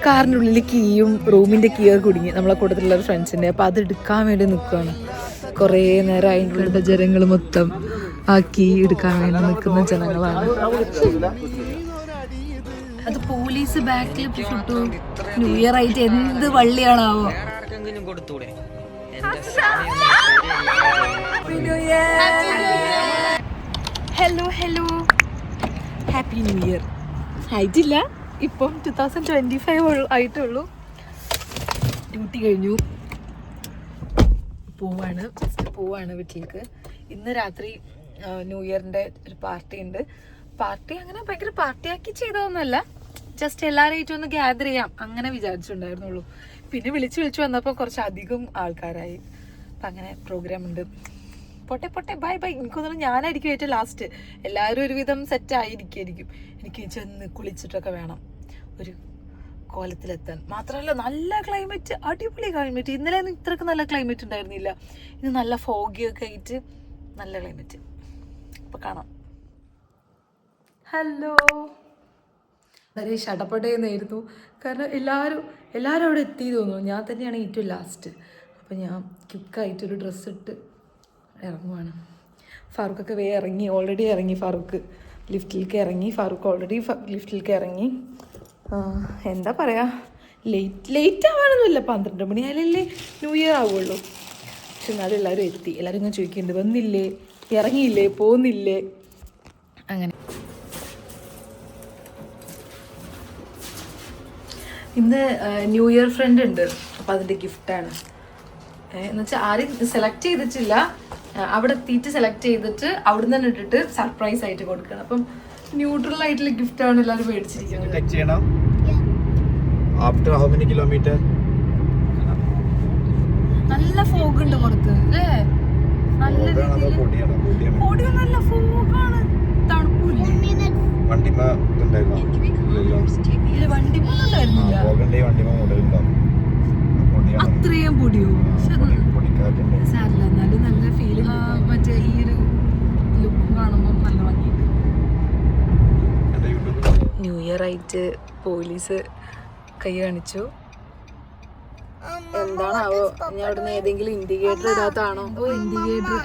കാറിനുള്ളിൽ കീയും റൂമിൻ്റെ കീയൊക്കെ കുടുങ്ങി നമ്മളെ കൂട്ടത്തിലുള്ള ഫ്രണ്ട്സിൻ്റെ. അപ്പോൾ അത് എടുക്കാൻ വേണ്ടി നിൽക്കുകയാണ്. കുറേ നേരം അതിൻ്റെ ജനങ്ങൾ മൊത്തം ആ കീ എടുക്കാൻ വേണ്ടി നിൽക്കുന്ന ജനങ്ങളാണ്. അത് പോലീസ് ബാക്കിൽ കിട്ടു. ന്യൂ ഇയർ ആയിട്ട് എന്ത് വള്ളിയാണാവോ. Hello hello, happy new year. ആയിട്ടില്ല, ഇപ്പം 2025 ആയിട്ടുള്ളൂ. ഡ്യൂട്ടി കഴിഞ്ഞു, പോവാണ് വീട്ടിലേക്ക്. ഇന്ന് രാത്രി ന്യൂ ഇയറിൻ്റെ ഒരു പാർട്ടി ഉണ്ട്. പാർട്ടി അങ്ങനെ ഭയങ്കര പാർട്ടിയാക്കി ചെയ്തതൊന്നുമല്ല, ജസ്റ്റ് എല്ലാവരെയായിട്ടും ഒന്ന് ഗ്യാദർ ചെയ്യാം അങ്ങനെ വിചാരിച്ചിട്ടുണ്ടായിരുന്നുള്ളൂ. പിന്നെ വിളിച്ചു വന്നപ്പോൾ കുറച്ച് അധികം ആൾക്കാരായി. അപ്പം അങ്ങനെ പ്രോഗ്രാം ഉണ്ട്. പൊട്ടെ ബൈ. എനിക്ക് തോന്നുന്നു ഞാനായിരിക്കും ഏറ്റവും ലാസ്റ്റ്. എല്ലാവരും ഒരുവിധം സെറ്റ് ആയിരിക്കും. എനിക്ക് ചെന്ന് കുളിച്ചിട്ടൊക്കെ വേണം ഒരു കോലത്തിലെത്താൻ. മാത്രമല്ല നല്ല ക്ലൈമറ്റ്, അടിപൊളി ക്ലൈമറ്റ്. ഇന്നലെ ഒന്നും ഇത്രയ്ക്ക് നല്ല ക്ലൈമറ്റ് ഉണ്ടായിരുന്നില്ല. ഇന്ന് നല്ല ഫോഗിയൊക്കെ ആയിട്ട് നല്ല ക്ലൈമറ്റ്. അപ്പോൾ കാണാം. ഹലോ, വളരെ ഷടപ്പടയെന്നായിരുന്നു. കാരണം എല്ലാവരും അവിടെ എത്തി തോന്നുന്നു. ഞാൻ തന്നെയാണ് ഏറ്റവും ലാസ്റ്റ്. അപ്പോൾ ഞാൻ ക്വിക്കായിട്ടൊരു ഡ്രസ്സ് ഇട്ട് ഇറങ്ങുവാണ്. ഫാറൂഖൊക്കെ ഓൾറെഡി ഇറങ്ങി. ഫാറൂഖ് ഓൾറെഡി ലിഫ്റ്റിലേക്ക് ഇറങ്ങി. എന്താ പറയുക, ലേറ്റ് ആവാനൊന്നുമില്ല. 12 മണിയായാലല്ലേ ന്യൂ ഇയർ ആവുള്ളൂ. പക്ഷെ എന്നാലും എല്ലാവരും എത്തി. എല്ലാവരും ഇങ്ങനെ ചോദിക്കുന്നുണ്ട്, വന്നില്ലേ, ഇറങ്ങിയില്ലേ, പോകുന്നില്ലേ. അങ്ങനെ ഇന്ന് ന്യൂ ഇയർ ഫ്രണ്ട് ഉണ്ട്. അപ്പം അതിൻ്റെ ഗിഫ്റ്റാണ്. എന്നുവെച്ചാൽ ആരും സെലക്ട് ചെയ്തിട്ടില്ല. അവിടെ എത്തിയിട്ട് സെലക്ട് ചെയ്തിട്ട് അവിടെ നിന്ന് തന്നെ ഇട്ടിട്ട് സർപ്രൈസ് ആയിട്ട് കൊടുക്കണം. അപ്പം ന്യൂട്രൽ ആയിട്ടുള്ള ഗിഫ്റ്റാണ് എല്ലാവരും മേടിച്ചിരിക്കുന്നത്. After how many kilometer? നല്ല ഫോഗ് ഉണ്ട് പുറത്ത് അല്ലേ? നല്ല രീതിയിൽ പൊടിയൊന്നുമല്ല, ഫോഗാണ്. തണുപ്പില്ല. അത്രയും പൊടിയോ? സാരില്ല, എന്നാലും നല്ല ഫീലിംഗ്. മറ്റേ ഈ ഒരു ലുക്ക് കാണുമ്പോൾ നല്ല ഭംഗിയുണ്ട്. ന്യൂ ഇയർ ആയിട്ട് പോലീസ് കൈ കാണിച്ചു. എന്താണാവോ, ഞാൻ അവിടുന്ന് ഏതെങ്കിലും ഇൻഡിക്കേറ്റർ ഇടാത്താണോ? ഇൻഡിക്കേറ്റർ.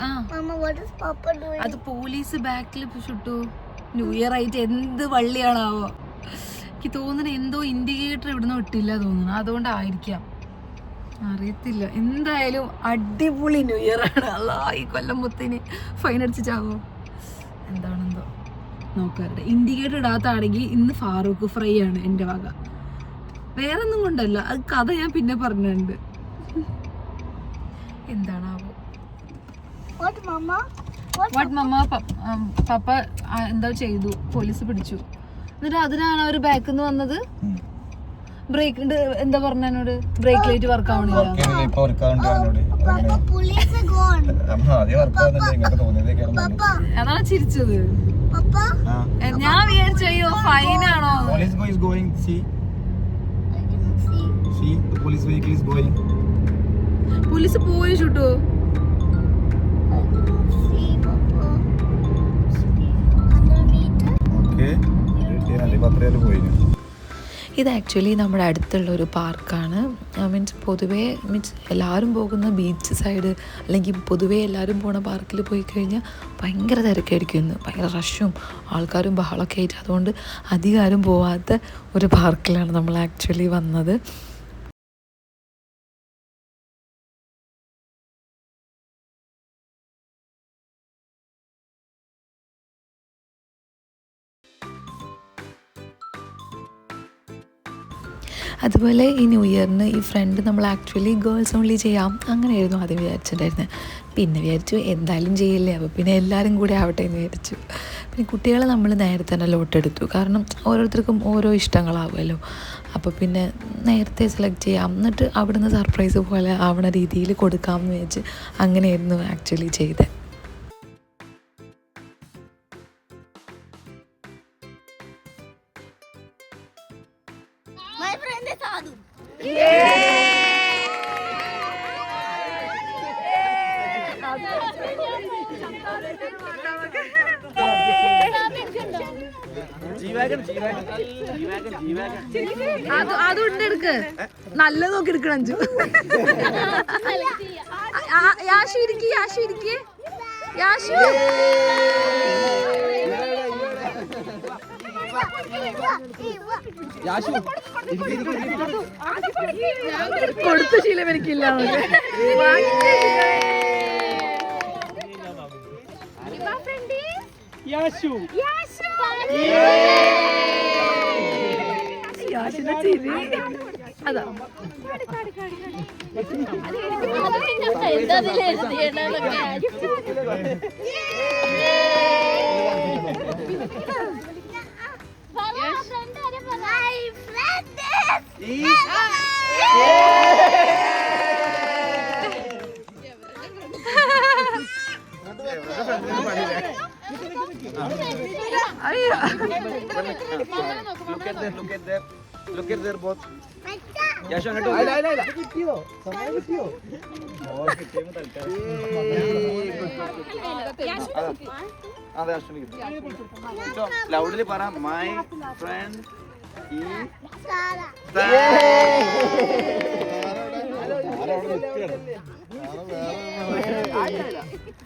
അത് പോലീസ് ബാക്കിൽ ചുട്ടു. ന്യൂ ഇയർ ആയിട്ട് എന്ത് വള്ളിയാണാവോ. എനിക്ക് തോന്നുന്നു എന്തോ ഇൻഡിക്കേറ്റർ ഇവിടുന്ന് വിട്ടില്ല തോന്നുന്നു. അതുകൊണ്ടായിരിക്കാം, അറിയത്തില്ല. എന്തായാലും അടിപൊളി ന്യൂ ഇയർ ആണ്. അല്ലാ, ഈ കൊല്ലം മൊത്തത്തിന് ഫൈൻ അടിച്ചിട്ടാവോ എന്താണെന്തോ നോക്കാറുണ്ട്. ഇൻഡിക്കേറ്റർ ഇടാത്താണെങ്കിൽ ഇന്ന് ഫാറൂഖ് ഫ്രൈ ആണ് എൻ്റെ വക. വേറൊന്നും കൊണ്ടല്ല, അത് കഥ ഞാൻ പിന്നെ പറഞ്ഞിട്ടുണ്ട്. എന്താണാവോ. പപ്പ എന്താ ചെയ്തു, പോലീസ് പിടിച്ചു. എന്നിട്ട് അതിനാണ് അവർ ബാക്കിൽ നിന്ന് വന്നത്. ബ്രേക്ക് എന്താ പറഞ്ഞ എന്നോട്, ബ്രേക്ക് ലൈറ്റ് വർക്ക് ആവണില്ല. അതാണ് ചിരിച്ചത്. ഞാൻ വിചാരിച്ചോ ഫൈനാണോ. പോലീസ് പോയി ചുട്ടോ. ഇത് ആക്ച്വലി നമ്മുടെ അടുത്തുള്ള ഒരു പാർക്കാണ്. പൊതുവേ എല്ലാവരും പോകുന്ന ബീച്ച് സൈഡ് അല്ലെങ്കിൽ പൊതുവേ എല്ലാവരും പോണ പാർക്കിൽ പോയി കഴിഞ്ഞാൽ ഭയങ്കര തിരക്കായിരിക്കും. ഇന്ന് ഭയങ്കര റഷും ആൾക്കാരും ബഹളമൊക്കെ ആയിട്ട്. അതുകൊണ്ട് അധികം പോവാത്ത ഒരു പാർക്കിലാണ് നമ്മൾ ആക്ച്വലി വന്നത്. അതുപോലെ ഈ ന്യൂ ഇയറിന് ഈ ഫ്രണ്ട് നമ്മൾ ആക്ച്വലി ഗേൾസ് ഓൺലി ചെയ്യാം അങ്ങനെയായിരുന്നു ആദ്യം വിചാരിച്ചിട്ടുണ്ടായിരുന്നത്. പിന്നെ വിചാരിച്ചു എന്തായാലും ചെയ്യില്ലേ, അപ്പോൾ പിന്നെ എല്ലാവരും കൂടെ ആവട്ടെ എന്ന് വിചാരിച്ചു. പിന്നെ കുട്ടികളെ നമ്മൾ നേരത്തെ തന്നെ ലോട്ടെടുത്തു. കാരണം ഓരോരുത്തർക്കും ഓരോ ഇഷ്ടങ്ങളാവുമല്ലോ. അപ്പോൾ പിന്നെ നേരത്തെ സെലക്ട് ചെയ്യാം, എന്നിട്ട് അവിടുന്ന് സർപ്രൈസ് പോലെ ആവണ രീതിയിൽ കൊടുക്കാമെന്ന് വിചാരിച്ച് അങ്ങനെയായിരുന്നു ആക്ച്വലി ചെയ്തത്. My friend is Adu. അതുണ്ട് എടുക്ക്, നല്ല നോക്കി എടുക്കണം അഞ്ചു. യാഷു ഇരിക്കി, യാഷു ഇരിക്കി, യാഷു. കൊടുത്ത ശീലം എനിക്കില്ല. യാഷിന്റെ ചിരി അതാ. Look at their both. Loudly para my friend is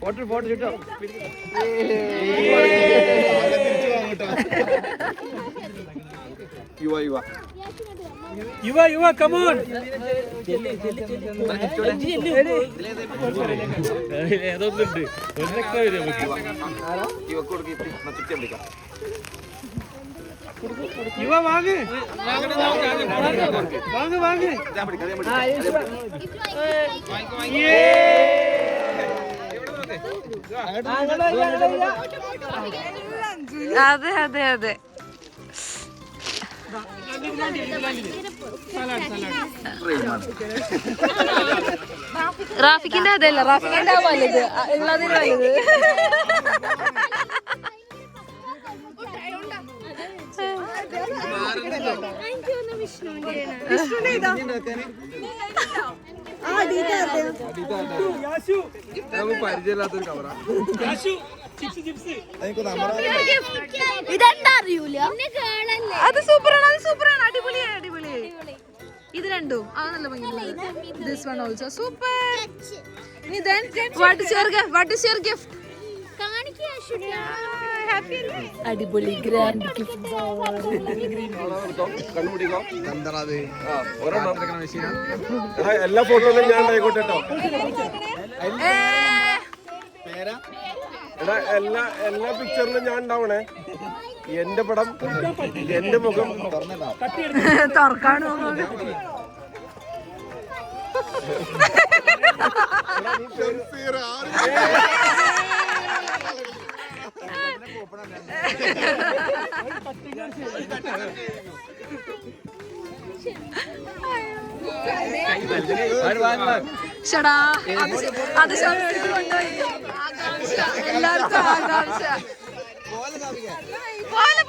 photo chutto. Yuva, come on. Yuva, vaange. അതെ അതെ അതെ. റാഫിക്കിന്റെ അതല്ല, റാഫിക്കിന്റെ വലുത് ഉള്ളതിന് വലുത്. പരിചയമില്ലാത്തൊരു കവറാ. അത് സൂപ്പറാണ്, അത് സൂപ്പറാണ്, അടിപൊളിയായി അടിപൊളിയായി. ഇത് രണ്ടും അത് നല്ല ഭംഗിയുണ്ട്. This one also super. Then what is your gift? അടിപൊളി ഗ്രാൻഡ് ഗിഫ്റ്റ്. എല്ലാ ഫോട്ടോയിലും ഞാൻ ആയിക്കോട്ടെ കേട്ടോ. എല്ലാ പിക്ചറിലും ഞാൻ ഉണ്ടാവണേ. എന്റെ പടം, എന്റെ മുഖം തുറക്കാണോ? ഷടാ അത് കൊണ്ടുപോയി. എല്ലാവർക്കും ആകാംക്ഷ.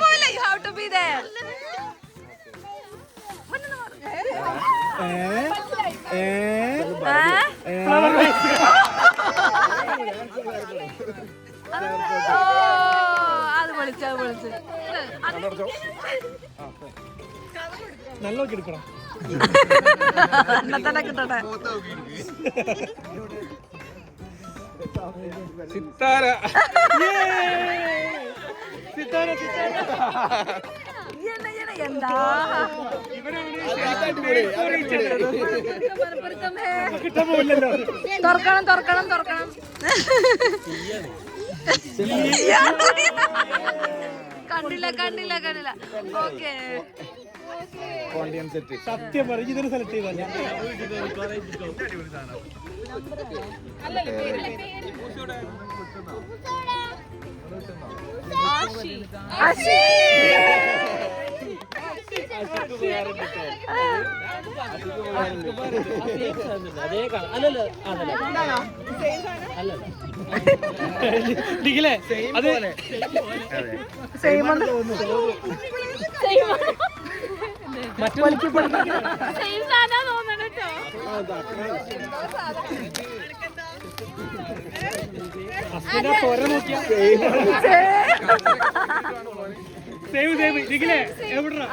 പോലെ you have to be there. അത് വിളിച്ചു, അത് വിളിച്ചു. നല്ല നോക്കി എടുക്കണം. തന്നെ കിട്ടട്ടെ. സിത്താര എന്താ തുറക്കണം തുറക്കണം തുറക്കണം. കണ്ടില്ല കണ്ടില്ല കണ്ടില്ല. ഓക്കെ സത്യം പറയും, ഇതൊരു സെലക്ട് ചെയ്തല്ല.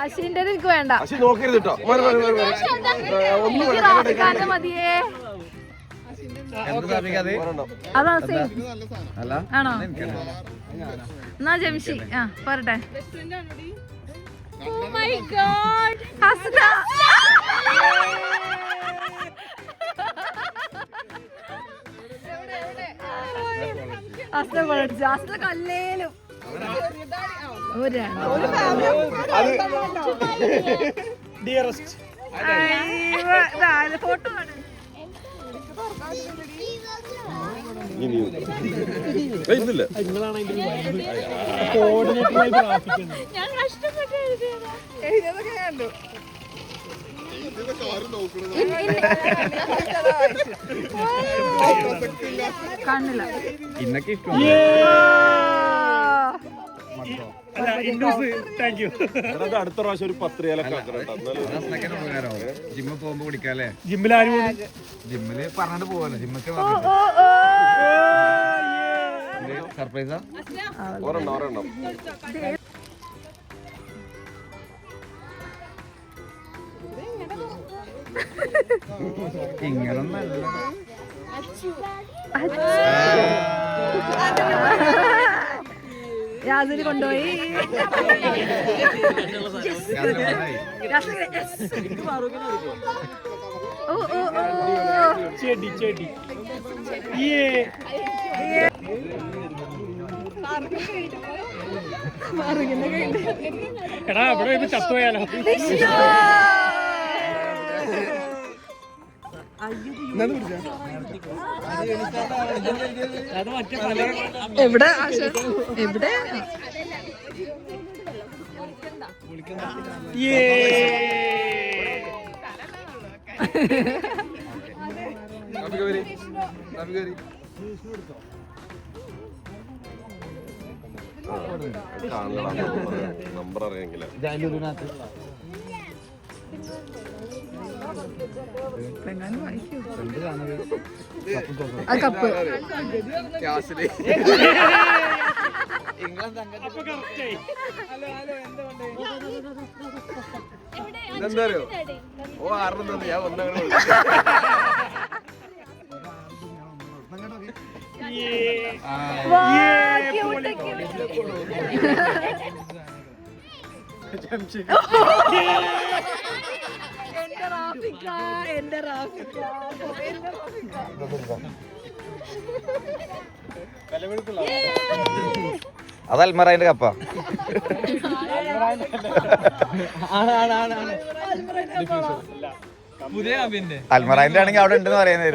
അശ്വിന്റെ എനിക്ക് വേണ്ട, പക്ഷെ നോക്കരുത് കേട്ടോ. ഒന്നും റാഫിക്കാന്റെ മതിയേ. അതാ സെയിം ആണോ? എന്നാ ജംഷി പോരട്ടെ. Oh my God, Hasna. Hasna പഠിച്ചു, ഹസ്ന കല്ലേലും ഫോട്ടോ ഞാൻ കഷ്ടപ്പെട്ട് എഴുതിയതൊക്കെ കണ്ടു. കാണില്ല. അടുത്ത പ്രാവശ്യം ഒരു 10 ജിമ്മിൽ പോകുമ്പോ കുടിക്കാല്ലേ? ജിമ്മിൽ ആരും ജിമ്മില് പറഞ്ഞിട്ട് പോവല്ലോ. ജിമ്മൊക്കെ സർപ്രൈസാ. ഒരെണ്ണം ഇങ്ങനൊന്നല്ല. യാതൊരു കൊണ്ടുപോയി. ചെടി ചെടി എടാ അവിടെ ഇത് ചത്തുപോയാലോ? എവിടെ എവിടെ നമ്പർ അറിയെങ്കിലേ കപ്പ് ഇതെന്താ ഓ 6 ഞാൻ ഒന്നങ്ങനെ എന്റെ റാഫിക്ക അത് അൽമറായിന്റെ കപ്പ. അൽമറായിന്റെ ആണെങ്കിൽ അവിടെ ഉണ്ടെന്ന് പറയുന്നത്.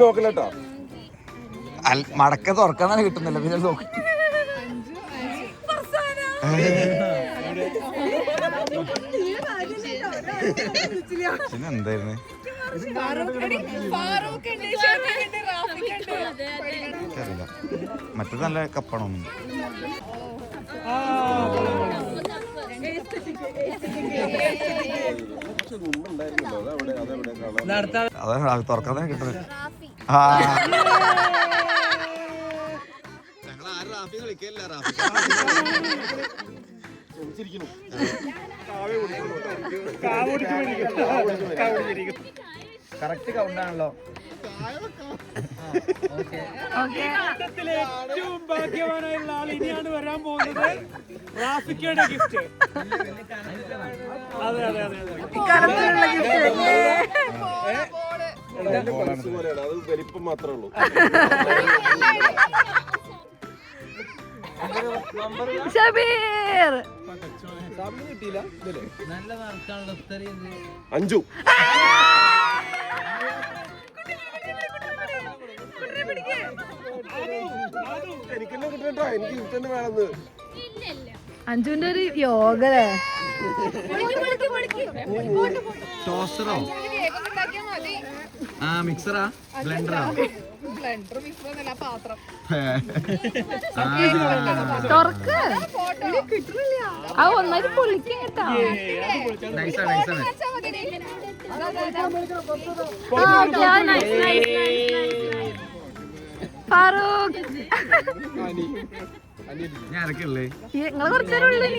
നോക്കില്ലട്ടോ. മടക്ക തുറക്കാന്നാണ് കിട്ടുന്നില്ല. പിന്നെ നോക്കി പിന്നെ എന്തായിരുന്നു മറ്റേത് നല്ല കപ്പാണോ? അതാണ് തുറക്കാതെ കിട്ടുന്നത്. കറക്റ്റ് കൗണ്ടാണല്ലോ. ഏറ്റവും ഭാഗ്യവാനായുള്ള ആൾ ഇനിയാണ് വരാൻ പോകുന്നത്. റാഫിക്കയുടെ ഗിഫ്റ്റ്. അതെ അതെ അതെ അത് വലിപ്പം മാത്രമേ ഉള്ളൂ. ഷബീർ അഞ്ചു എനിക്കെന്നെ കിട്ടട്ടോ. എനിക്ക് ഇഷ്ടം വേണമെന്ന്. അഞ്ജുവിന്റെ ഒരു യോഗല്ലേ? ടോസ്റ്ററോ? മിക്സറാ? ബ്ലെൻഡറാ? തുറക്ക് ആ ഒന്നായിട്ട് പൊളിക്കാൻ കേട്ടാ. ഫാറൂഖ് ഞാൻ ഇറക്കല്ലേ നിങ്ങള് കുറച്ചേരം ഉള്ളു നീ.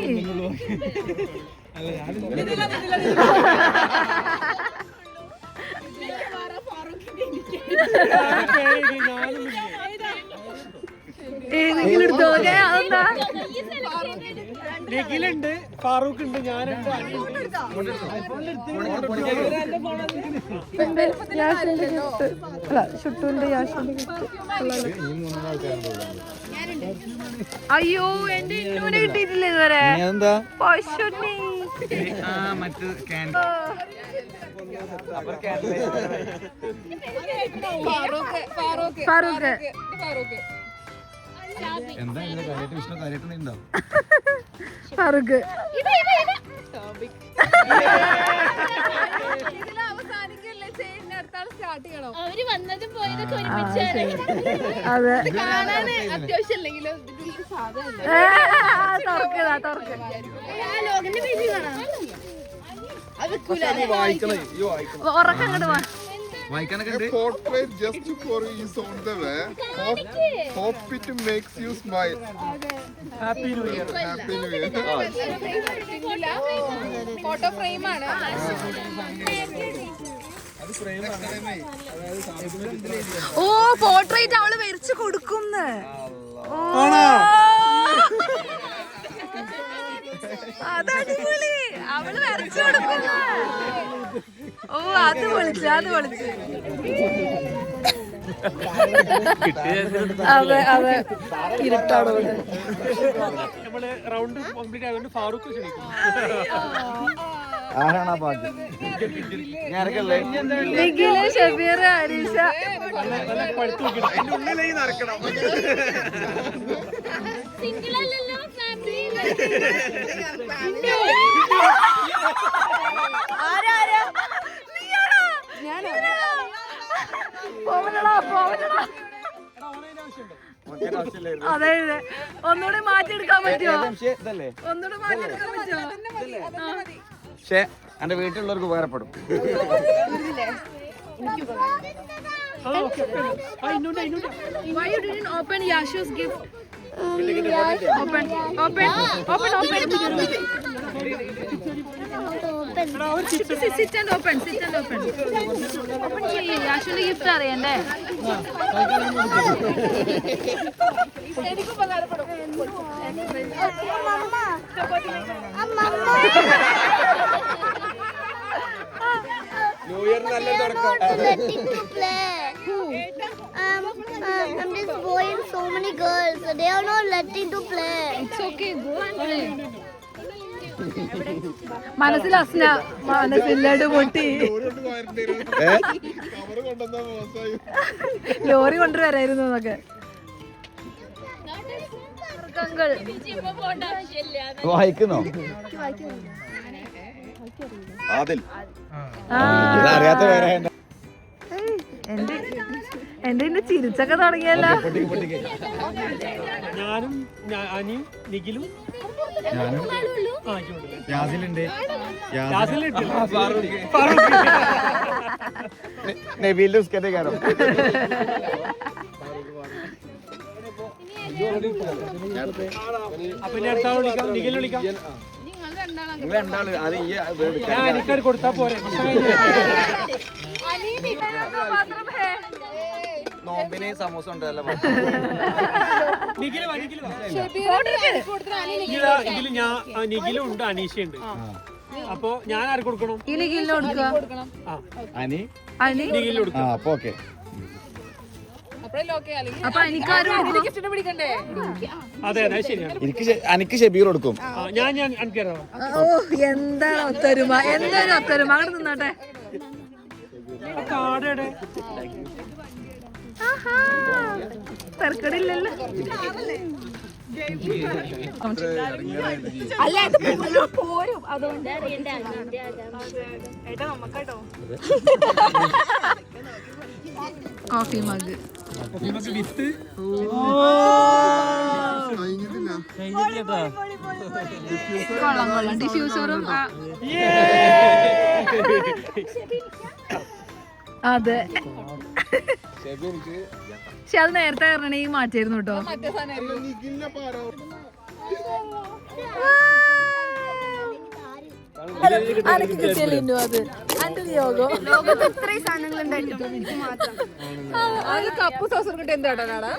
ഏതെങ്കിലും എടുത്തോ? അതെന്താ? നിഖിലുണ്ട്, ഫാറൂഖ് ഉണ്ട്, ഞാനുണ്ട്, ഷുട്ടൂന്റെ അയ്യോ എന്റെ ഇന്നൂനെ കിട്ടിയിട്ടില്ല ഇതുവരെ. എന്താ പശുണ്ണി. മറ്റു ഫാറൂഖ് എന്താ കാര്യമായിട്ട് ഇഷ്ടം കാര്യമായിട്ടുണ്ടോ? ഫാറൂഖ് അവര് വന്നതും പോയതൊക്കെ ഒരുമിച്ചാണ്. അതെ കാണാന് അത്യാവശ്യം അല്ലെങ്കിലും തുറക്കതാ തുറക്ക. ലോകന്റെ പേജ് കാണാം. അത് ഉറക്കം അങ്ങോട്ട് വാ. വായിക്കാനൊക്കെ ഉണ്ട്. Portrait just for you is on the way. Hope it makes you smile. Happy new year. Happy New Year. Photo frame ആണ്. ഓ പോർട്രേറ്റ് അവള് വരച്ചു കൊടുക്കുന്ന്. അതടിപൊളി. അവള് വരച്ചു കൊടുക്കുന്ന. ഓ അത് വിളിച്ചു അത് വിളിച്ചു. അതെ അതെ ഇരുട്ടാടോ. നമ്മള് റൗണ്ട് കംപ്ലീറ്റ് ആയതുകൊണ്ട് ഫാറൂഖ് ക്ഷണിക്കും. ആരാണ് ആ പാട്ട്? ഞാൻ ഇറക്കല്ലേ നിഖില്, ഷബീർ, അരീഷ. നല്ല പഴുത്ത് നോക്കിയിട്ട് അതിന്റെ ഉള്ളിലേക്ക് നടക്കണം. സിംഗിൾ അല്ലല്ലോ, ഫാമിലി. പോവലടാ പോവലടാ. അതെ അതെ ഒന്നുകൂടി മാറ്റിയെടുക്കാൻ പറ്റുമോ? ഇതല്ലേ? ഒന്നുകൂടി മാറ്റിയെടുക്കാൻ പറ്റുമോ? പക്ഷേ എന്റെ വീട്ടിലുള്ളവർക്ക് ഉപകാരപ്പെടും. Why you didn't open Yashu's gift? Open, open, open, open. Sit and open, sit and open. Open ചെയ്യ്. യാഷുവിന്റെ ഗിഫ്റ്റ് അറിയണ്ടേ? ന്യൂ ഇയർ നല്ല തുടക്കം. letting to play. I'm just boy and so many girls. They are not letting to play. It's okay, go and play. മനസ്സിൽ അസ്ന മനസ്സില്ലട് പൊട്ടി. Lorry കൊണ്ടുവരായിരുന്നു എന്നൊക്കെ. വായിക്കുന്നോ? അതിൽ അറിയാത്ത പേരെ എന്റെ ചിരിച്ചൊക്കെ തുടങ്ങിയല്ല. ഞാനും അനിയും നിഖിലും യാസിലുണ്ട്. നബീലിന്റെ ഉസ്കത്തെ കയറും. അപ്പൊ ഇനി അടുത്ത ആൾ വിളിക്കാം, നിഖിലിനെ വിളിക്കാം. നിങ്ങൾ രണ്ടാള് അത് ഈ ഞാൻ എനിക്കൊരു കൊടുത്താ പോരെ. നോമ്പിന് സമൂസ ഉണ്ടല്ലോ. നിഖില് വാ, നിഖില് വാ. ഇതില് ഞാൻ നിഖിലും ഉണ്ട്, അനീഷയുണ്ട്. അപ്പൊ ഞാൻ ആർക്ക് കൊടുക്കണം? ഈ നിഖിലിന് കൊടുക്കുക. അനി അനി നിഖിലിന് കൊടുക്കാം. അപ്പൊ ഓക്കെ. അപ്പൊ എനിക്കാരും അതെ അതെ ശരിയാണ്. എനിക്ക് ഷബീർ കൊടുക്കും. ഞാൻ എനിക്കറിയാം. ഓ എന്താണ് ഒത്തൊരുമ, എന്തൊരു ഒത്തൊരുമ. അങ്ങോട്ട് നിന്നോട്ടെ. കാടയുടെ തർക്കടില്ലല്ലോ. അല്ല ഇത് പോരും അതുകൊണ്ട് കോഫി മഗ് വിത്ത് കൊള്ളാം കൊള്ളാം ഡിഫ്യൂസറും അതെ പക്ഷെ അത് നേരത്തെ പറഞ്ഞെങ്കിൽ മാറ്റിയായിരുന്നു കേട്ടോ. അനക്ക് കിട്ടിയല്ലോ അത് അന്റെ യോഗം ലോകത്ത് ഇത്രയും സാധനങ്ങൾ ഉണ്ടായിട്ടും എനിക്ക് മാത്രം അത് കപ്പ് സോസർ കിട്ടി എന്താ കാണാ.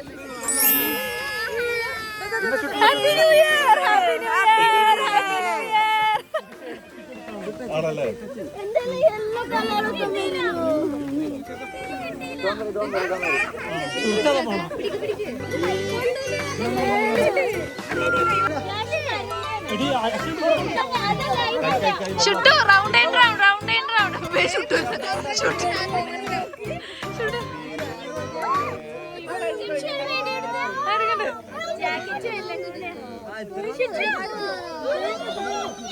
ആണല്ലേ ചുട്ടു round and round round and round ചുട്ടു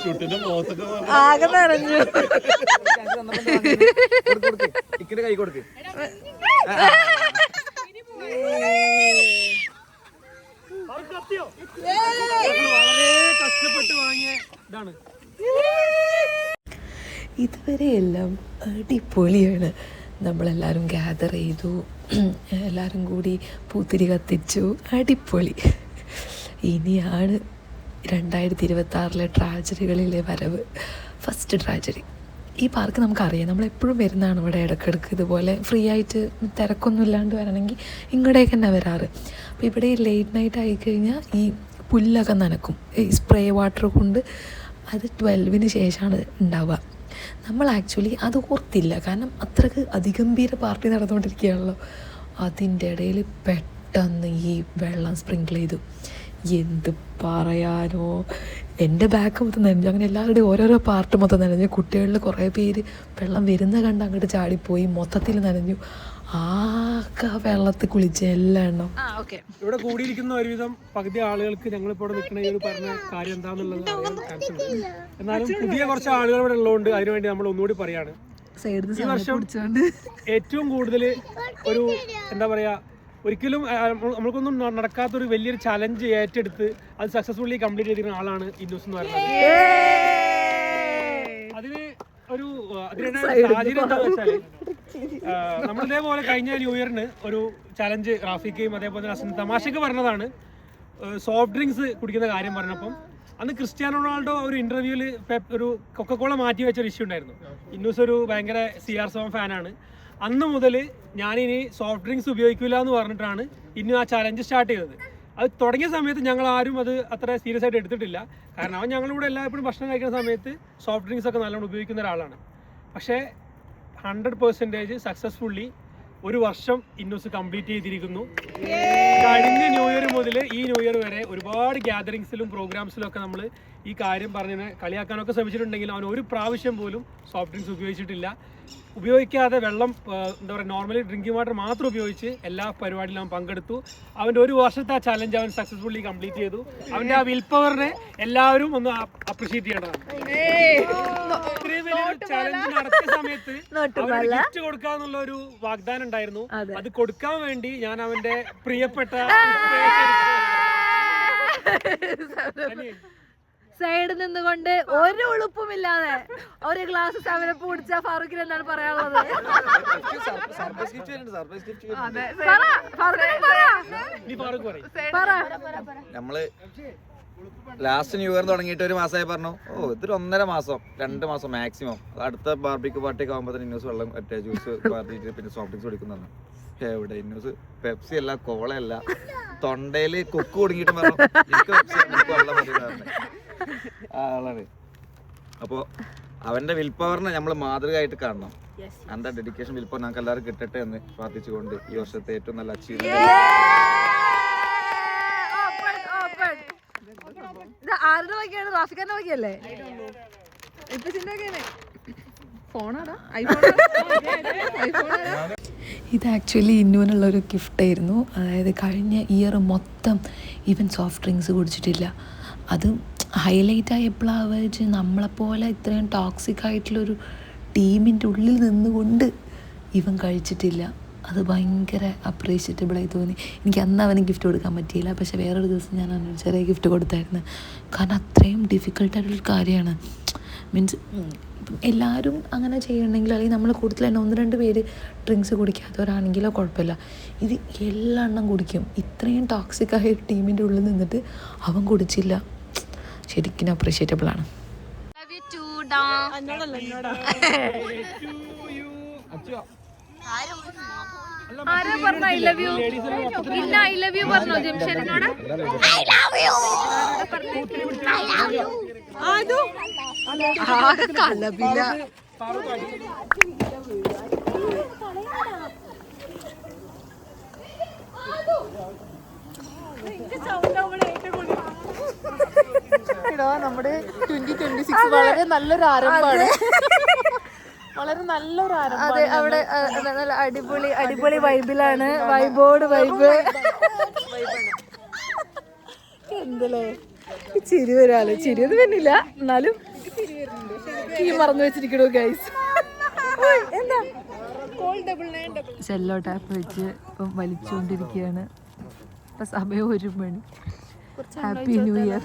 ചുട്ടു ആകെ നിറഞ്ഞു. ഇക്കിന്റെ കൈ കൊടുക്ക്. വളരെ കഷ്ടപ്പെട്ട് വാങ്ങിയ ഇതാണ്. ഇതുവരെയെല്ലാം അടിപൊളിയാണ്. നമ്മളെല്ലാവരും ഗ്യാദർ ചെയ്തു, എല്ലാവരും കൂടി പൂത്തിരി കത്തിച്ചു, അടിപൊളി. ഇനിയാണ് 2026 ട്രാജഡികളിലെ വരവ്. First tragedy. ഈ പാർക്ക് നമുക്കറിയാം, നമ്മളെപ്പോഴും വരുന്നതാണ് ഇവിടെ. ഇടയ്ക്കിടയ്ക്ക് ഇതുപോലെ ഫ്രീ ആയിട്ട് തിരക്കൊന്നും ഇല്ലാണ്ട് വരണമെങ്കിൽ ഇങ്ങോട്ടേക്ക് തന്നെ വരാറ്. അപ്പോൾ ഇവിടെ ലേറ്റ് നൈറ്റ് ആയിക്കഴിഞ്ഞാൽ ഈ പുല്ലൊക്കെ നനക്കും, ഈ സ്പ്രേ വാട്ടർ കൊണ്ട്. അത് 12-ന് ശേഷമാണ് ഉണ്ടാവുക. നമ്മൾ ആക്ച്വലി അത് ഓർത്തില്ല, കാരണം അത്രയ്ക്ക് അതിഗംഭീര പാർട്ടി നടന്നുകൊണ്ടിരിക്കുകയാണല്ലോ. അതിൻ്റെ ഇടയിൽ പെട്ടെന്ന് ഈ വെള്ളം സ്പ്രിങ്കിൾ ചെയ്തു. എന്ത് പറയാനോ, എൻ്റെ ബാക്ക് മൊത്തം നനഞ്ഞു. അങ്ങനെ എല്ലാവരുടെയും ഓരോരോ പാർട്ട് മൊത്തം നനഞ്ഞു. കുട്ടികളിൽ കുറേ പേര് വെള്ളം വരുന്ന കണ്ട് അങ്ങോട്ട് ചാടിപ്പോയി, മൊത്തത്തിൽ നനഞ്ഞു. ആകെ വെള്ളത്തിൽ കുളിച്ച് എല്ലാ എണ്ണം. ഇവിടെ കൂടിയിരിക്കുന്ന ഒരുവിധം പകുതി ആളുകൾക്ക് ഞങ്ങളിപ്പോൾ ഇവിടെ നിൽക്കുന്ന ഈ ഒരു പറഞ്ഞ കാര്യം എന്താണെന്നുള്ളത് അറിയാൻ ചാൻസ് ഉണ്ട്. എന്നാലും പുതിയ കുറച്ച് ആളുകൾ ഇവിടെ ഉള്ളതുകൊണ്ട് അതിനുവേണ്ടി നമ്മൾ ഒന്നുകൂടി പറയാണ്. ഈ വർഷം ഏറ്റവും കൂടുതൽ ഒരു എന്താ പറയാ, ഒരിക്കലും നമ്മൾക്കൊന്നും നടക്കാത്തൊരു വലിയൊരു ചലഞ്ച് ഏറ്റെടുത്ത് അത് സക്സസ്ഫുള്ളി കംപ്ലീറ്റ് ചെയ്തിരുന്ന ആളാണ് ഇന്നൂസ് എന്ന് പറയുന്നത്. അതിന് ഒരു സാഹചര്യം എന്താണെന്ന് വെച്ചാൽ, നമ്മളിതേപോലെ കഴിഞ്ഞ ന്യൂ ഇയറിന് ഒരു ചലഞ്ച് റാഫിക്കയും അതേപോലെ തന്നെ തമാശക്ക് പറഞ്ഞതാണ്. സോഫ്റ്റ് ഡ്രിങ്ക്സ് കുടിക്കുന്ന കാര്യം പറഞ്ഞപ്പം അന്ന് ക്രിസ്ത്യാനോ റൊണാൾഡോ ഒരു ഇന്റർവ്യൂവിൽ ഒരു കൊക്കക്കോള മാറ്റി വെച്ചൊരു ഇഷ്യൂ ഉണ്ടായിരുന്നു. ഇന്നൂസ് ഒരു ഭയങ്കര CR7 ഫാനാണ്. അന്ന് മുതൽ ഞാനിനി സോഫ്റ്റ് ഡ്രിങ്ക്സ് ഉപയോഗിക്കില്ല എന്ന് പറഞ്ഞിട്ടാണ് ഇന്നും ആ ചലഞ്ച് സ്റ്റാർട്ട് ചെയ്തത്. അത് തുടങ്ങിയ സമയത്ത് ഞങ്ങൾ ആരും അത് അത്ര സീരിയസ് ആയിട്ട് എടുത്തിട്ടില്ല. കാരണം അവൻ ഞങ്ങളിവിടെ എല്ലായ്പ്പോഴും ഭക്ഷണം കഴിക്കുന്ന സമയത്ത് സോഫ്റ്റ് ഡ്രിങ്ക്സ് ഒക്കെ നല്ലോണം ഉപയോഗിക്കുന്ന ഒരാളാണ്. പക്ഷേ 100% സക്സസ്ഫുള്ളി ഒരു വർഷം ഇന്നൂസ് കംപ്ലീറ്റ് ചെയ്തിരിക്കുന്നു. കഴിഞ്ഞ ന്യൂ ഇയർ മുതൽ ഈ ന്യൂ ഇയർ വരെ ഒരുപാട് ഗ്യാതറിങ്സിലും പ്രോഗ്രാംസിലും ഒക്കെ നമ്മൾ ഈ കാര്യം പറഞ്ഞതിനെ കളിയാക്കാനൊക്കെ ശ്രമിച്ചിട്ടുണ്ടെങ്കിലും അവൻ ഒരു പ്രാവശ്യം പോലും സോഫ്റ്റ് ഡ്രിങ്ക്സ് ഉപയോഗിച്ചിട്ടില്ല. ഉപയോഗിക്കാതെ വെള്ളം എന്താ പറയുക, നോർമലി ഡ്രിങ്കിങ് വാട്ടർ മാത്രം ഉപയോഗിച്ച് എല്ലാ പരിപാടിയിലും അവൻ പങ്കെടുത്തു. അവൻ്റെ ഒരു വർഷത്തെ ആ ചലഞ്ച് അവൻ സക്സസ്ഫുള്ളി കംപ്ലീറ്റ് ചെയ്തു. അവൻ്റെ ആ വിൽ പവറിനെ എല്ലാവരും ഒന്ന് അപ്രിഷിയേറ്റ് ചെയ്യേണ്ടതാണ്. ഇത്രയും വലിയൊരു ചലഞ്ച് നടത്തിയ സമയത്ത് അവന് ഗിഫ്റ്റ് കൊടുക്കാന്നുള്ള ഒരു വാഗ്ദാനം ഉണ്ടായിരുന്നു. അത് കൊടുക്കാൻ വേണ്ടി ഞാൻ അവന്റെ പ്രിയപ്പെട്ട സൈഡിൽ നിന്നുകൊണ്ട് ഒരു ഉളുപ്പുമില്ലാതെ ഒരു ഗ്ലാസ് 7up കുടിച്ച ഫാറൂഖിന് എന്താണ് പറയാനുള്ളത്? നമ്മള് ലാസ്റ്റ് ന്യൂ ഇയർ തുടങ്ങിയിട്ട് ഒരു മാസമായി പറഞ്ഞു, ഇതൊരു 1.5 മാസം 2 മാസം മാക്സിമം. അടുത്ത ബാർബിക്ക് പാർട്ടിക്ക് ആകുമ്പോൾ തന്നെ ഇന്നൂസ് വെള്ളം ജ്യൂസ് പാർട്ടിട്ട് പിന്നെ സോഫ്റ്റ് ഡ്രിങ്ക്സ് കുടിക്കുന്നതാണ്. എവിടെ ഇന്നൂസ് പെപ്സി അല്ല, കോള അല്ല, തൊണ്ടയില് കുക്ക് കുടുങ്ങിയിട്ട് പറഞ്ഞു എനിക്ക് വെള്ളം മതി ആളാണ്. അപ്പോൾ അവന്റെ വിൽ പവറിനെ നമ്മൾ മാതൃകയായിട്ട് കാണണം. എൻ്റെ ഡെഡിക്കേഷൻ വിൽ പവർ ഞങ്ങൾക്ക് എല്ലാവരും കിട്ടട്ടെ എന്ന് പ്രാർത്ഥിച്ചുകൊണ്ട് ഈ വർഷത്തെ ഏറ്റവും നല്ല അച്ചീവ്മെന്റ്. ആരുടെ വകയാണ്? റാഫിഖാന്റെ വകയല്ലേ? ഫോണാടാ, ഐഫോൺ. ഇത് ആക്ച്വലി ഇന്നുവിനുള്ളൊരു ഗിഫ്റ്റായിരുന്നു. അതായത് കഴിഞ്ഞ ഇയർ മൊത്തം ഈവൻ സോഫ്റ്റ് ഡ്രിങ്ക്സ് കുടിച്ചിട്ടില്ല. അത് ഹൈലൈറ്റ് ആയപ്പോഴാവുക വെച്ച് നമ്മളെപ്പോലെ ഇത്രയും ടോക്സിക് ആയിട്ടുള്ളൊരു ടീമിൻ്റെ ഉള്ളിൽ നിന്നുകൊണ്ട് ഇവൻ കഴിച്ചിട്ടില്ല. അത് ഭയങ്കര അപ്രീഷിയേറ്റബിളായി തോന്നി. എനിക്ക് അന്ന് അവന് ഗിഫ്റ്റ് കൊടുക്കാൻ പറ്റിയില്ല, പക്ഷേ വേറൊരു ദിവസം ഞാൻ അവനൊരു ചെറിയ ഗിഫ്റ്റ് കൊടുത്തായിരുന്നു. കാരണം അത്രയും ഡിഫിക്കൽട്ടായിട്ടുള്ളൊരു കാര്യമാണ്. മീൻസ് ഇപ്പം എല്ലാവരും അങ്ങനെ ചെയ്യണമെങ്കിൽ, അല്ലെങ്കിൽ നമ്മൾ കൂടുതൽ തന്നെ 1-2 പേര് ഡ്രിങ്ക്സ് കുടിക്കാത്തവരാണെങ്കിലോ കുഴപ്പമില്ല. ഇത് എല്ലാ എണ്ണം കുടിക്കും. ഇത്രയും ടോക്സിക്കായ ടീമിൻ്റെ ഉള്ളിൽ നിന്നിട്ട് അവൻ കുടിച്ചില്ല. ശരിക്കും അപ്രീഷിയേറ്റബിളാണ്. ആരാ പറഞ്ഞ ഐ ലവ് യു? ഇല്ല, ഐ ലവ് യു പറഞ്ഞോ ജംഷേദിനോട്? കലപില നമ്മുടെ 2026 വളരെ നല്ലൊരു ആരംഭമാണ്. വളരെ നല്ലൊരു ആരംഭം. അതെ, അവിടെ നല്ല അടിപൊളി വൈബിലാണ്. വൈബോട് വൈബ്. എന്തല്ലേ ചിരി വരാലോ. ചിരിയൊന്നും വരുന്നില്ല, എന്നാലും ഈ മറന്നു വെച്ചിരിക്കണോ ഗൈസ്. എന്താ സെല്ലോ ടാപ്പ് വെച്ച് ഇപ്പം വലിച്ചുകൊണ്ടിരിക്കുകയാണ്. ഇപ്പം സമയം 1 മണി. Happy new year.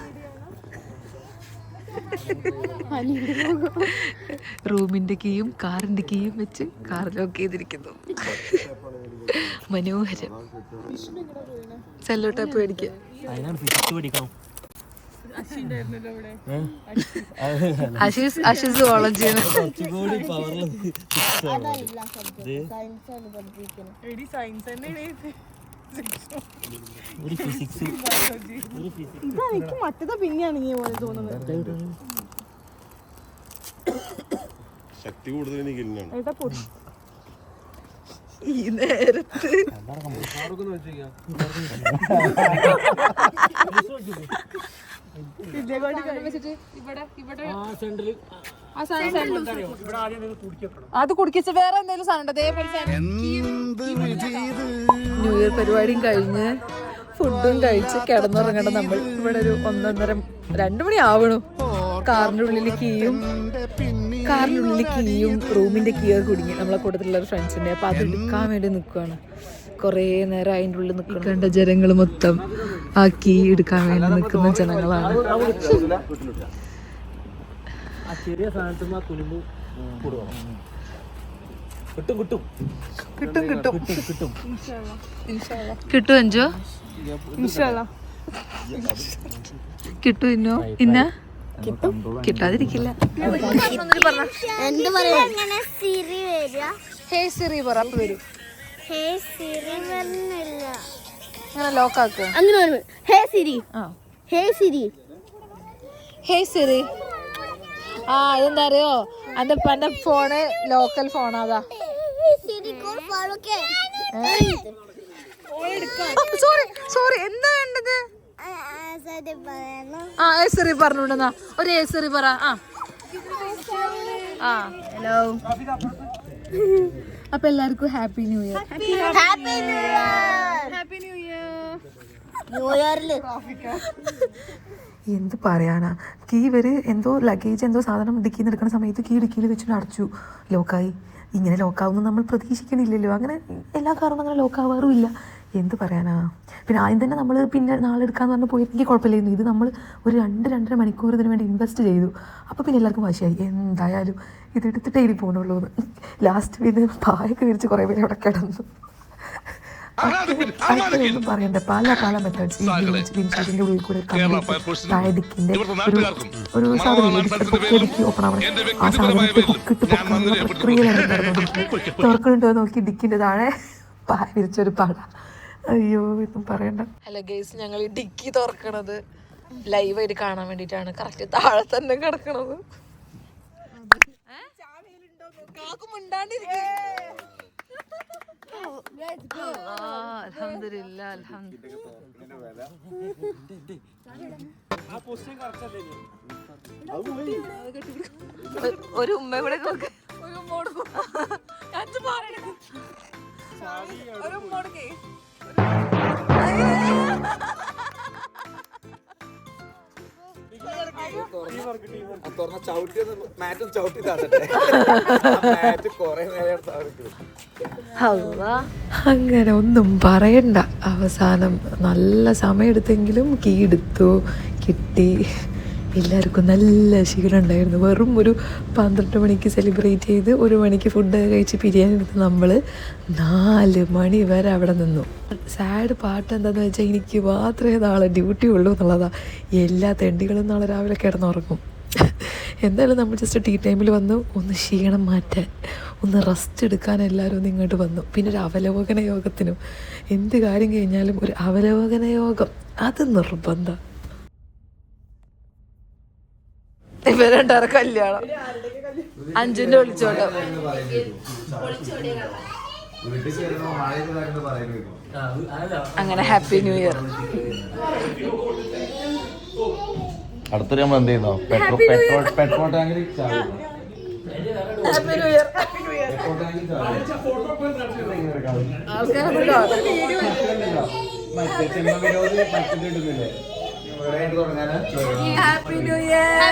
റൂമിന്റെ കീയും കാറിന്റെ കീയും വെച്ച് കാർ ലോക്ക് ചെയ്തിരിക്കുന്നു. മനോഹരം. സെല്ലോ ടാപ്പ് മേടിക്കുക. ആശിസ് കോളേജ് മറ്റേതാ പിന്നെയാണ് ഈ പോലെ തോന്നുന്നത്. ശക്തി കൂടുതൽ എനിക്ക് ഈ നേരത്ത് അത് കുടിക്കിച്ച് വേറെ എന്തെങ്കിലും സാധനം അതേപോലെ. ന്യൂ ഇയർ പരിപാടിയും കഴിഞ്ഞ് ഫുഡും കഴിച്ച് കിടന്നുറങ്ങണം നമ്മൾ. ഇവിടെ ഒരു 1:30-2 മണി ആവണു. കാറിൻ്റെ ഉള്ളിൽ കീയും റൂമിൻ്റെ കീയൊക്കെ കുടുങ്ങി നമ്മളെ കൂട്ടത്തിലുള്ള ഒരു ഫ്രണ്ട്സിൻ്റെ. അപ്പോൾ അത് എടുക്കാൻ വേണ്ടി നിൽക്കുകയാണ്. കുറേ നേരം അതിൻ്റെ ഉള്ളിൽ നിൽക്കേണ്ട ജനങ്ങൾ മൊത്തം ആ കീ എടുക്കാൻ വേണ്ടി നിൽക്കുന്ന ജനങ്ങളാണ്. കിട്ടും അഞ്ചോ കിട്ടും ഇന്ന കിട്ടാതിരിക്കില്ല. ഹേ സിറി പറ, അപ്പൊ വരും. അങ്ങനെ ലോക്കാക്ക്. Hey Siri. ആ ഇതെന്താ അറിയോ, എന്റെ ഫോണ് ലോക്കൽ ഫോണാതാ. സോറി എന്താ വേണ്ടത്? ആ ഏസറി പറഞ്ഞോണ്ടെന്നാ ഒരു ഏസറി പറ. ആ ഹലോ. അപ്പൊ എല്ലാവർക്കും ഹാപ്പി ന്യൂ ഇയർ. എന്ത് പറയാനാ, കീ ഇവര് എന്തോ ലഗേജ് എന്തോ സാധനം ഡിക്കിന്ന് എടുക്കുന്ന സമയത്ത് കീ ഡിക്കിയിൽ വെച്ചിട്ട് അടച്ചു. ലോക്കായി. ഇങ്ങനെ ലോക്കാവുന്ന നമ്മൾ പ്രതീക്ഷിക്കണില്ലല്ലോ. അങ്ങനെ എല്ലാ കാറും അങ്ങനെ ലോക്കാവാറും ഇല്ല. എന്ത് പറയാനാ. പിന്നെ ആദ്യം തന്നെ നമ്മൾ പിന്നെ നാളെ എടുക്കാന്ന് പറഞ്ഞ് പോയിരുന്നെങ്കിൽ കുഴപ്പമില്ലായിരുന്നു. ഇത് നമ്മൾ ഒരു 2-2.5 മണിക്കൂർ ഇതിന് വേണ്ടി ഇൻവെസ്റ്റ് ചെയ്തു. അപ്പോൾ പിന്നെ എല്ലാവർക്കും വാശിയായി, എന്തായാലും ഇതെടുത്തിട്ടേ ഇനി പോകണുള്ളൂ എന്ന്. ലാസ്റ്റ് പിന്നെ പായൊക്കെ വിരിച്ച് കുറേ പേര് അവിടെ കിടന്നു. ഒന്നും പറയണ്ട, പല മെത്തേഡ്സ്. വിൻഷീറ്റിന്റെ ഉള്ളിൽ കൂടെ താഴെ ഡിക്കിന്റെ ഒരു സാധനം ഡിക്കി ഓപ്പൺ ആവണം. ആ സാധനത്തെ പൊക്കിട്ട് പൊക്കാനുള്ള പ്രക്രിയയിലാണ് നടന്നുകൊണ്ടിരിക്കുന്നത്. തുറക്കുന്നുണ്ടോ നോക്കി ഡിക്കിന്റെ താഴെ പായ വിരിച്ചൊരു പട. അയ്യോ ഇതും പറയണ്ട. ഹലോ ഗൈസ്, ഞങ്ങൾ ഈ ഡിക്കി തുറക്കണത് ലൈവായിട്ട് കാണാൻ വേണ്ടിയിട്ടാണ്. കറക്റ്റ് താഴെ തന്നെ കിടക്കണത്. ഒരു ഉമ്മ കൂടെ തുറന്ന ചവിട്ടി മാറ്റും ചവിട്ടി താഴട്ടെ മാറ്റ് കൊറേ നേരം അങ്ങനെ ഒന്നും പറയണ്ട. അവസാനം നല്ല സമയമെടുത്തെങ്കിലും കീ എടുത്തു, കിട്ടി. എല്ലാവർക്കും നല്ല ക്ഷീണം ഉണ്ടായിരുന്നു. വെറും ഒരു 12 മണിക്ക് സെലിബ്രേറ്റ് ചെയ്ത് 1 മണിക്ക് ഫുഡ് കഴിച്ച് പിരിയാനെടുത്ത് നമ്മൾ 4 മണി വരെ അവിടെ നിന്നു. സാഡ് പാട്ട് എന്താണെന്ന് വെച്ചാൽ എനിക്ക് മാത്രമേ നാളെ ഡ്യൂട്ടി ഉള്ളൂ എന്നുള്ളതാണ്. എല്ലാ തെണ്ടികളും നാളെ രാവിലെ കിടന്നുറങ്ങും. എന്തായാലും നമ്മൾ ജസ്റ്റ് ടീ ടൈമിൽ വന്നു, ഒന്ന് ക്ഷീണം മാറ്റാൻ, ഒന്ന് റെസ്റ്റ് എടുക്കാൻ എല്ലാവരും ഒന്ന് ഇങ്ങോട്ട് വന്നു. പിന്നെ ഒരു അവലോകന യോഗത്തിനും എന്ത് കാര്യം കഴിഞ്ഞാലും ഒരു അവലോകന യോഗം അത് നിർബന്ധം. ഇവരുണ്ടാറ് കല്യാണം 5ന്റെ വിളിച്ചോണ്ട് അങ്ങനെ ഹാപ്പി ന്യൂ ഇയർ. അടുത്തൊരു നമ്മൾ എന്ത് ചെയ്യുന്നോ പെട്രോൾ ടാങ്കിൽ happy new year. Happy new year.